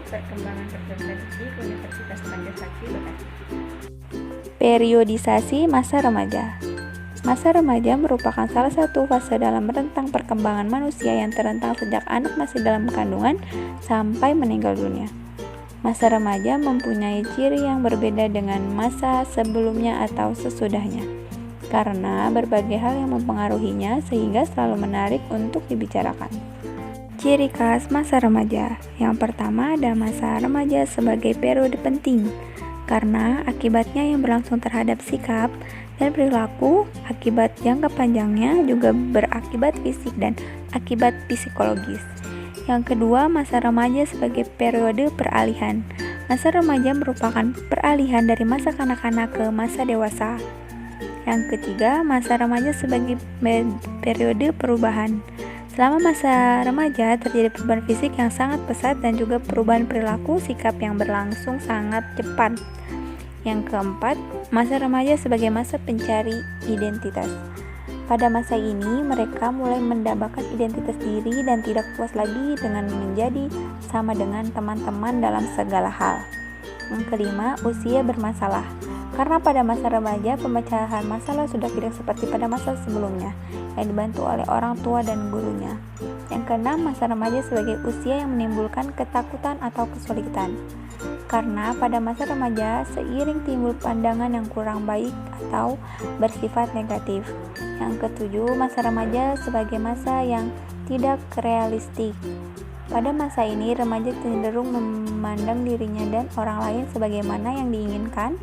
Perkembangan Peserta Didik Universitas Trisakti, Bekasi. Periodisasi masa remaja. Masa remaja merupakan salah satu fase dalam rentang perkembangan manusia yang terentang sejak anak masih dalam kandungan sampai meninggal dunia. Masa remaja mempunyai ciri yang berbeda dengan masa sebelumnya atau sesudahnya, karena berbagai hal yang mempengaruhinya sehingga selalu menarik untuk dibicarakan. Ciri khas masa remaja. Yang pertama ada masa remaja sebagai periode penting, karena akibatnya yang berlangsung terhadap sikap dan perilaku, akibat jangka panjangnya juga berakibat fisik dan akibat psikologis. Yang kedua, masa remaja sebagai periode peralihan. Masa remaja merupakan peralihan dari masa kanak-kanak ke masa dewasa. Yang ketiga, masa remaja sebagai periode perubahan. Selama masa remaja terjadi perubahan fisik yang sangat pesat dan juga perubahan perilaku sikap yang berlangsung sangat cepat. Yang keempat, masa remaja sebagai masa pencari identitas. Pada masa ini, mereka mulai mendambakan identitas diri dan tidak puas lagi dengan menjadi sama dengan teman-teman dalam segala hal. Yang kelima, usia bermasalah. Karena pada masa remaja, pemecahan masalah sudah tidak seperti pada masa sebelumnya, yang dibantu oleh orang tua dan gurunya. Yang keenam, masa remaja sebagai usia yang menimbulkan ketakutan atau kesulitan. Karena pada masa remaja, seiring timbul pandangan yang kurang baik atau bersifat negatif. Yang ketujuh, masa remaja sebagai masa yang tidak realistik. Pada masa ini, remaja cenderung memandang dirinya dan orang lain sebagaimana yang diinginkan,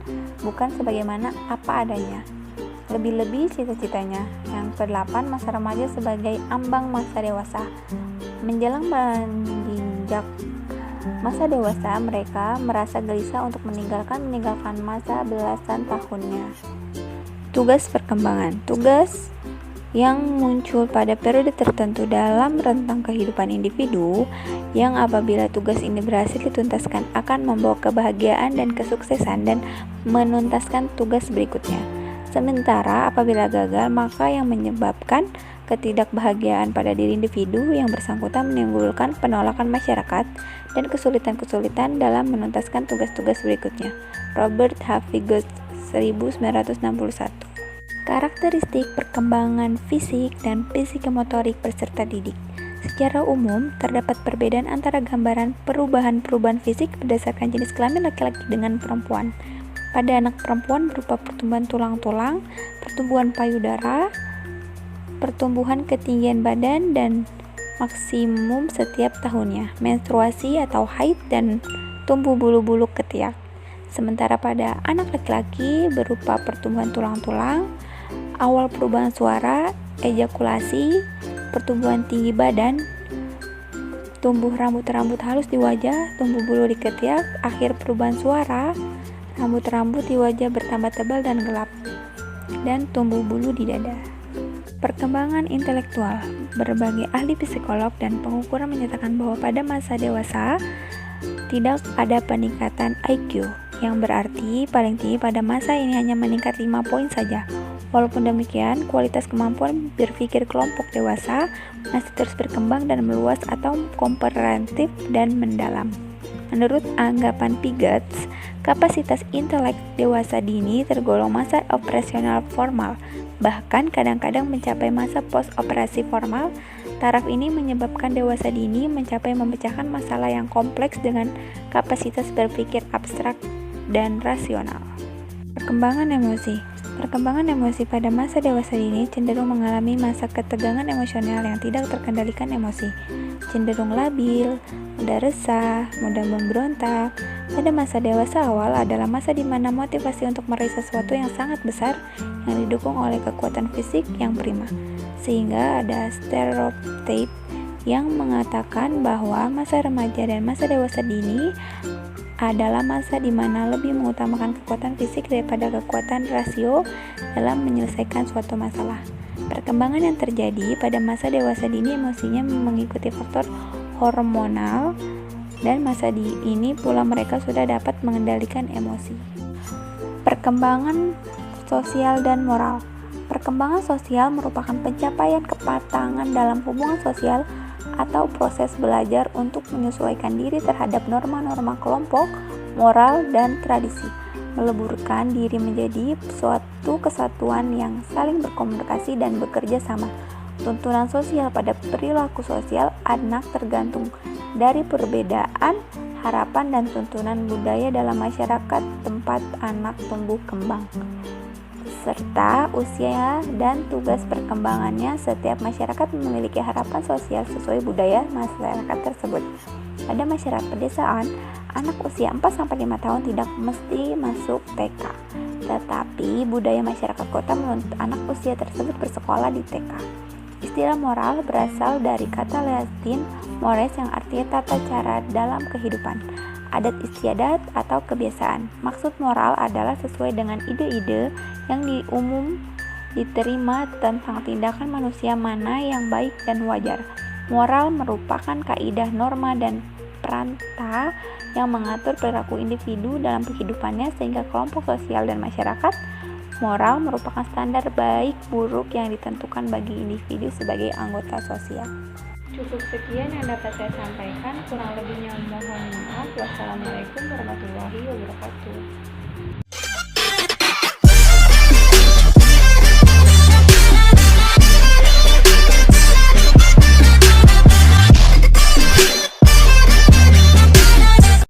bukan sebagaimana apa adanya. Lebih-lebih cita-citanya. Yang kedelapan, masa remaja sebagai ambang masa dewasa. Menjelang menginjak masa dewasa, mereka merasa gelisah untuk meninggalkan masa belasan tahunnya. Tugas perkembangan. Tugas yang muncul pada periode tertentu dalam rentang kehidupan individu, yang apabila tugas ini berhasil dituntaskan akan membawa kebahagiaan dan kesuksesan dan menuntaskan tugas berikutnya. Sementara apabila gagal, maka yang menyebabkan ketidakbahagiaan pada diri individu yang bersangkutan menimbulkan penolakan masyarakat dan kesulitan-kesulitan dalam menuntaskan tugas-tugas berikutnya. Robert Havigot, 1961. Karakteristik perkembangan fisik dan psikomotorik peserta didik. Secara umum, terdapat perbedaan antara gambaran perubahan-perubahan fisik berdasarkan jenis kelamin laki-laki dengan perempuan. Pada anak perempuan berupa pertumbuhan tulang-tulang, pertumbuhan payudara, pertumbuhan ketinggian badan dan maksimum setiap tahunnya, menstruasi atau haid, dan tumbuh bulu-bulu ketiak. Sementara pada anak laki-laki berupa pertumbuhan tulang-tulang, awal perubahan suara, ejakulasi, pertumbuhan tinggi badan, tumbuh rambut-rambut halus di wajah, tumbuh bulu di ketiak, akhir perubahan suara, rambut-rambut di wajah bertambah tebal dan gelap, dan tumbuh bulu di dada. Perkembangan intelektual. Berbagai ahli psikolog dan pengukuran menyatakan bahwa pada masa dewasa tidak ada peningkatan IQ, yang berarti paling tinggi pada masa ini hanya meningkat 5 poin saja. Walaupun demikian, kualitas kemampuan berpikir kelompok dewasa masih terus berkembang dan meluas atau komprehensif dan mendalam. Menurut anggapan Piaget, kapasitas intelek dewasa dini tergolong masa operasional formal, bahkan kadang-kadang mencapai masa post-operasi formal. Taraf ini menyebabkan dewasa dini mencapai memecahkan masalah yang kompleks dengan kapasitas berpikir abstrak dan rasional. Perkembangan emosi. Perkembangan emosi pada masa dewasa dini cenderung mengalami masa ketegangan emosional yang tidak terkendalikan emosi, cenderung labil, mudah resah, mudah memberontak. Pada masa dewasa awal adalah masa di mana motivasi untuk meraih sesuatu yang sangat besar yang didukung oleh kekuatan fisik yang prima, sehingga ada stereotip yang mengatakan bahwa masa remaja dan masa dewasa dini adalah masa di mana lebih mengutamakan kekuatan fisik daripada kekuatan rasio dalam menyelesaikan suatu masalah. Perkembangan yang terjadi pada masa dewasa dini emosinya mengikuti faktor hormonal, dan masa ini pula mereka sudah dapat mengendalikan emosi. Perkembangan sosial dan moral. Perkembangan sosial merupakan pencapaian kepatangan dalam hubungan sosial atau proses belajar untuk menyesuaikan diri terhadap norma-norma kelompok, moral, dan tradisi, meleburkan diri menjadi suatu kesatuan yang saling berkomunikasi dan bekerja sama. Tuntunan sosial pada perilaku sosial anak tergantung dari perbedaan harapan dan tuntunan budaya dalam masyarakat tempat anak tumbuh kembang, serta usia dan tugas perkembangannya. Setiap masyarakat memiliki harapan sosial sesuai budaya masyarakat tersebut. Pada masyarakat pedesaan, anak usia 4-5 tahun tidak mesti masuk TK, tetapi budaya masyarakat kota menuntut anak usia tersebut bersekolah di TK. Istilah moral berasal dari kata Latin mores yang artinya tata cara dalam kehidupan, adat istiadat atau kebiasaan. Maksud moral adalah sesuai dengan ide-ide yang umum diterima tentang tindakan manusia mana yang baik dan wajar. Moral merupakan kaidah, norma, dan peranta yang mengatur perilaku individu dalam kehidupannya sehingga kelompok sosial dan masyarakat. Moral merupakan standar baik buruk yang ditentukan bagi individu sebagai anggota sosial. Cukup sekian yang dapat saya sampaikan, kurang lebihnya mohon maaf. Wassalamualaikum warahmatullahi wabarakatuh.